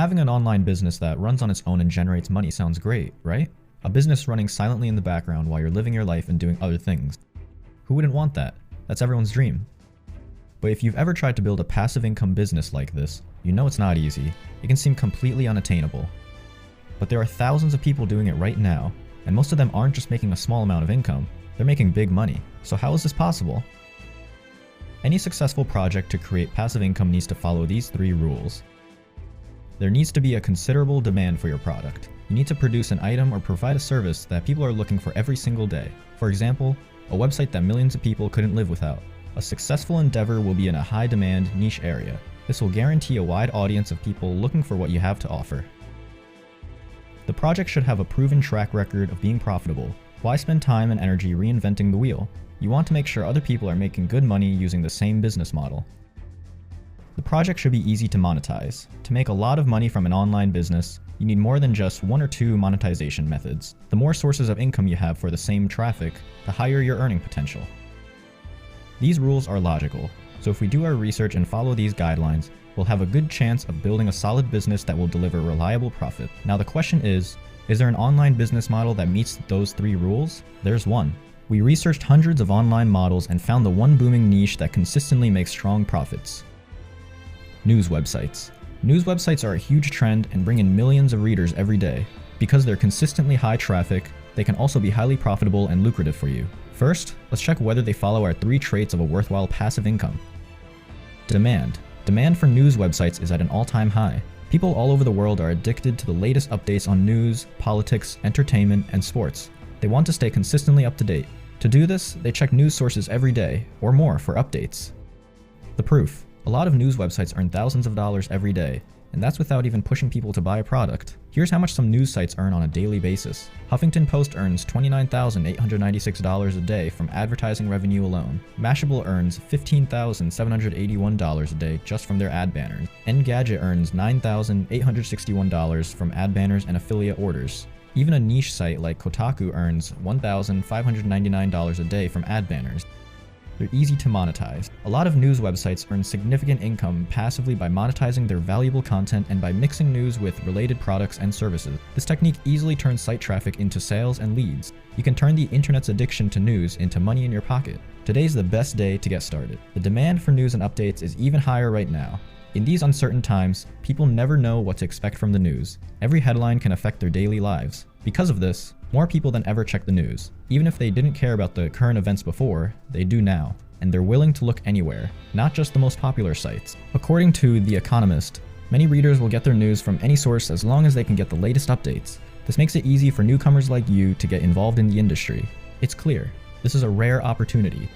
Having an online business that runs on its own and generates money sounds great, right? A business running silently in the background while you're living your life and doing other things. Who wouldn't want that? That's everyone's dream. But if you've ever tried to build a passive income business like this, you know it's not easy. It can seem completely unattainable. But there are thousands of people doing it right now, and most of them aren't just making a small amount of income, they're making big money. So how is this possible? Any successful project to create passive income needs to follow these 3 rules. There needs to be a considerable demand for your product. You need to produce an item or provide a service that people are looking for every single day. For example, a website that millions of people couldn't live without. A successful endeavor will be in a high-demand niche area. This will guarantee a wide audience of people looking for what you have to offer. The project should have a proven track record of being profitable. Why spend time and energy reinventing the wheel? You want to make sure other people are making good money using the same business model. The project should be easy to monetize. To make a lot of money from an online business, you need more than just 1 or 2 monetization methods. The more sources of income you have for the same traffic, the higher your earning potential. These rules are logical, so if we do our research and follow these guidelines, we'll have a good chance of building a solid business that will deliver reliable profit. Now the question is there an online business model that meets those 3 rules? There's one. We researched hundreds of online models and found the one booming niche that consistently makes strong profits. News websites. News websites are a huge trend and bring in millions of readers every day. Because they're consistently high traffic, they can also be highly profitable and lucrative for you. First, let's check whether they follow our 3 traits of a worthwhile passive income. Demand. Demand for news websites is at an all-time high. People all over the world are addicted to the latest updates on news, politics, entertainment, and sports. They want to stay consistently up to date. To do this, they check news sources every day, or more, for updates. The proof. A lot of news websites earn thousands of dollars every day, and that's without even pushing people to buy a product. Here's how much some news sites earn on a daily basis. Huffington Post earns $29,896 a day from advertising revenue alone. Mashable earns $15,781 a day just from their ad banners. Engadget earns $9,861 from ad banners and affiliate orders. Even a niche site like Kotaku earns $1,599 a day from ad banners. They're easy to monetize. A lot of news websites earn significant income passively by monetizing their valuable content and by mixing news with related products and services. This technique easily turns site traffic into sales and leads. You can turn the internet's addiction to news into money in your pocket. Today's the best day to get started. The demand for news and updates is even higher right now. In these uncertain times, people never know what to expect from the news. Every headline can affect their daily lives. Because of this, more people than ever check the news. Even if they didn't care about the current events before, they do now. And they're willing to look anywhere, not just the most popular sites. According to The Economist, many readers will get their news from any source as long as they can get the latest updates. This makes it easy for newcomers like you to get involved in the industry. It's clear, this is a rare opportunity.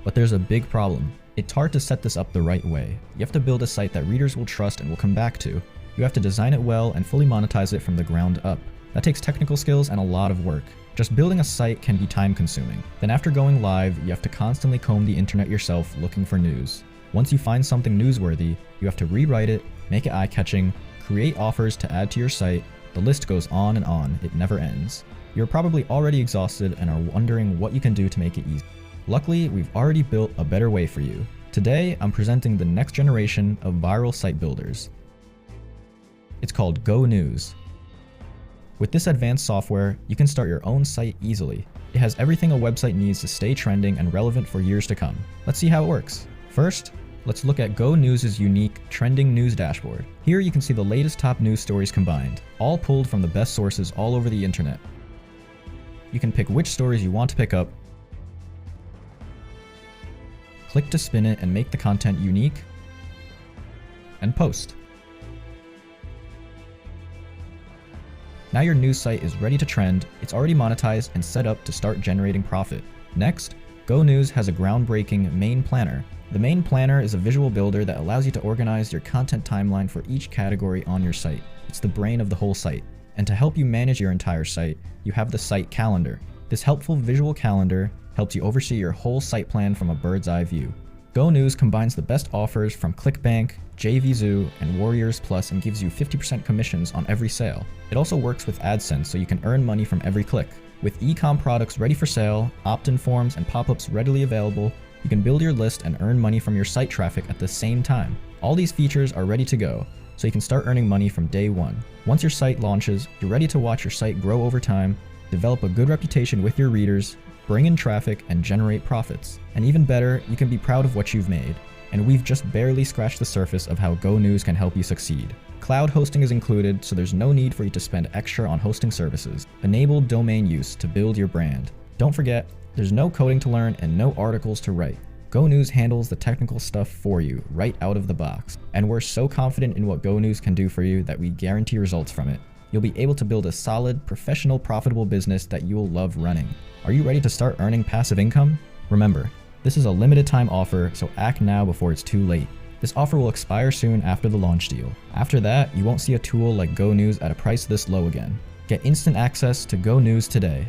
But there's a big problem. It's hard to set this up the right way. You have to build a site that readers will trust and will come back to. You have to design it well and fully monetize it from the ground up. That takes technical skills and a lot of work. Just building a site can be time-consuming. Then after going live, you have to constantly comb the internet yourself looking for news. Once you find something newsworthy, you have to rewrite it, make it eye-catching, create offers to add to your site. The list goes on and on, it never ends. You're probably already exhausted and are wondering what you can do to make it easy. Luckily, we've already built a better way for you. Today, I'm presenting the next generation of viral site builders. It's called GoNews. With this advanced software, you can start your own site easily. It has everything a website needs to stay trending and relevant for years to come. Let's see how it works. First, let's look at GoNews' unique trending news dashboard. Here you can see the latest top news stories combined, all pulled from the best sources all over the internet. You can pick which stories you want to pick up, click to spin it and make the content unique, and post. Now your news site is ready to trend, it's already monetized and set up to start generating profit. Next, GoNews has a groundbreaking main planner. The main planner is a visual builder that allows you to organize your content timeline for each category on your site. It's the brain of the whole site. And to help you manage your entire site, you have the site calendar. This helpful visual calendar helps you oversee your whole site plan from a bird's eye view. GoNews combines the best offers from ClickBank, JVZoo, and Warriors Plus and gives you 50% commissions on every sale. It also works with AdSense so you can earn money from every click. With e-com products ready for sale, opt-in forms, and pop-ups readily available, You can build your list and earn money from your site traffic at the same time. All these features are ready to go, so you can start earning money from day one. Once your site launches, you're ready to watch your site grow over time, develop a good reputation with your readers, bring in traffic, and generate profits. And even better, you can be proud of what you've made. And we've just barely scratched the surface of how GoNews can help you succeed. Cloud hosting is included, so there's no need for you to spend extra on hosting services. Enable domain use to build your brand. Don't forget, there's no coding to learn and no articles to write. GoNews handles the technical stuff for you right out of the box. And we're so confident in what GoNews can do for you that we guarantee results from it. You'll be able to build a solid, professional, profitable business that you'll love running. Are you ready to start earning passive income? Remember, this is a limited time offer, so act now before it's too late. This offer will expire soon after the launch deal. After that, you won't see a tool like GoNews at a price this low again. Get instant access to GoNews today.